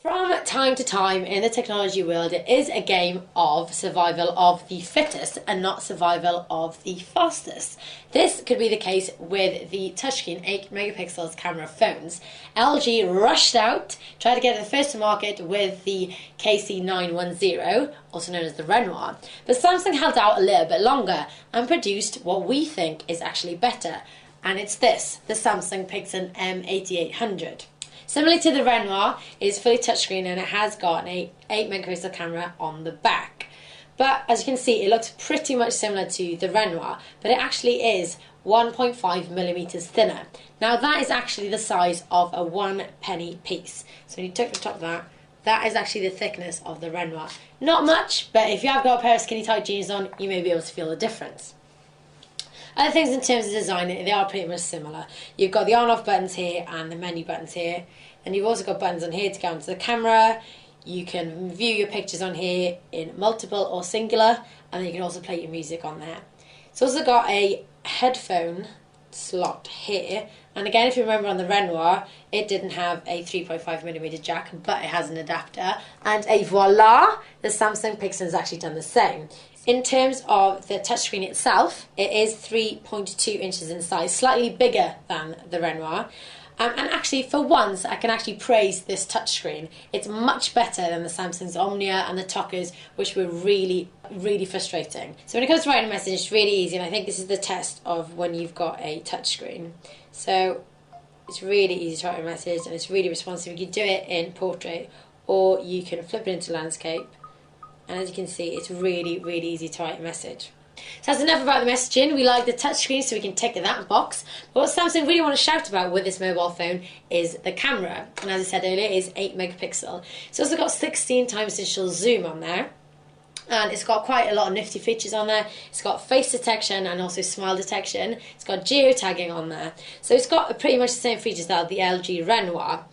From time to time in the technology world, it is a game of survival of the fittest and not survival of the fastest. This could be the case with the touchscreen 8 megapixels camera phones. LG rushed out, tried to get it first to market with the KC910, also known as the Renoir, but Samsung held out a little bit longer and produced what we think is actually better, and it's this, the Samsung Pixel M8800. Similarly to the Renoir, it is fully touchscreen and it has got an 8 megapixel camera on the back. But as you can see, it looks pretty much similar to the Renoir, but it actually is 1.5 millimeters thinner. Now that is actually the size of a 1 penny piece. So when you take the top of that, that is actually the thickness of the Renoir. Not much, but if you have got a pair of skinny tight jeans on, you may be able to feel the difference. Other things in terms of design, they are pretty much similar. You've got the on-off buttons here and the menu buttons here. And you've also got buttons on here to go into the camera. You can view your pictures on here in multiple or singular. And then you can also play your music on there. It's also got a headphone slot here. And again, if you remember on the Renoir, it didn't have a 3.5mm jack, but it has an adapter. And voila, the Samsung Pixel has actually done the same. In terms of the touchscreen itself, it is 3.2 inches in size, slightly bigger than the Renoir. And actually, for once, I can actually praise this touchscreen. It's much better than the Samsung's Omnia and the Tokas, which were really, really frustrating. So when it comes to writing a message, it's really easy, and I think this is the test of when you've got a touchscreen. So it's really easy to write a message, and it's really responsive. You can do it in portrait, or you can flip it into landscape. And as you can see, it's really, really easy to write a message. So that's enough about the messaging. We like the touchscreen, so we can tick that box. But what Samsung really want to shout about with this mobile phone is the camera. And as I said earlier, it is 8 megapixel. It's also got 16 times digital zoom on there. And it's got quite a lot of nifty features on there. It's got face detection and also smile detection. It's got geotagging on there. So it's got pretty much the same features that the LG Renoir.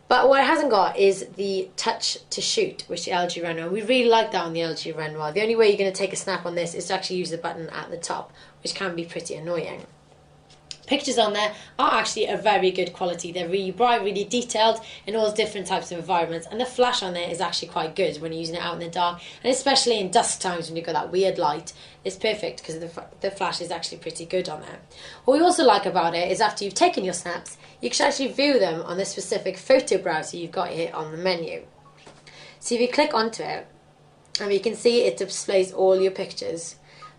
But what it hasn't got is the touch to shoot, which the LG Renoir. We really like that on the LG Renoir. The only way you're going to take a snap on this is to actually use the button at the top, which can be pretty annoying. Pictures on there are actually a very good quality. They're really bright, really detailed in all different types of environments, and the flash on there is actually quite good when you're using it out in the dark, and especially in dusk times when you've got that weird light. It's perfect because the flash is actually pretty good on there. What we also like about it is after you've taken your snaps, you can actually view them on the specific photo browser you've got here on the menu. So if you click onto it, you can see it displays all your pictures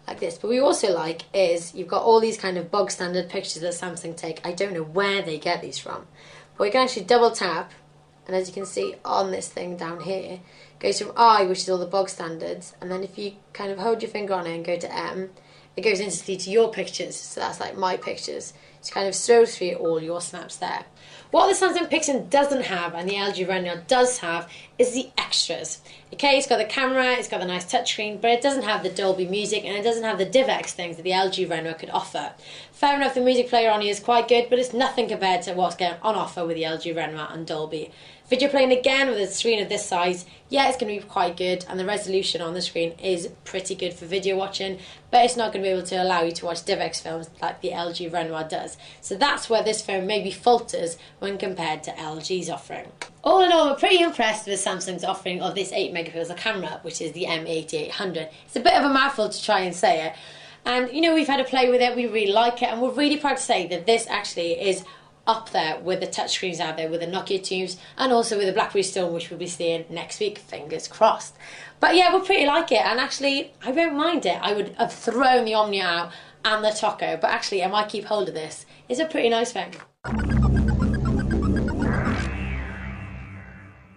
like this. But what we also like is you've got all these kind of bog standard pictures that Samsung take. I don't know where they get these from, but we can actually double tap, and as you can see on this thing down here, it goes from I, which is all the bog standards, and then if you kind of hold your finger on it and go to M, it goes instantly to your pictures. So that's like my pictures. It's kind of throws through all your snaps there. What the Samsung Pixel doesn't have, and the LG Renoir does have, is the extras. Okay, it's got the camera, it's got the nice touchscreen, but it doesn't have the Dolby music, and it doesn't have the DivX things that the LG Renoir could offer. Fair enough, the music player on here is quite good, but it's nothing compared to what's on offer with the LG Renoir and Dolby. Video playing again with a screen of this size, yeah, it's going to be quite good, and the resolution on the screen is pretty good for video watching, but it's not going to be able to allow you to watch DivX films like the LG Renoir does. So that's where this phone maybe falters when compared to LG's offering. All in all, we're pretty impressed with Samsung's offering of this 8 megapixel camera, which is the M8800. It's a bit of a mouthful to try and say it, and you know, we've had a play with it, we really like it, and we're really proud to say that this actually is up there with the touchscreens out there, with the Nokia Tubes, and also with the BlackBerry Storm, which we'll be seeing next week, fingers crossed. But yeah, we pretty like it, and actually, I don't mind it. I would have thrown the Omnia out and the Toka, but actually, I might keep hold of this. It's a pretty nice phone.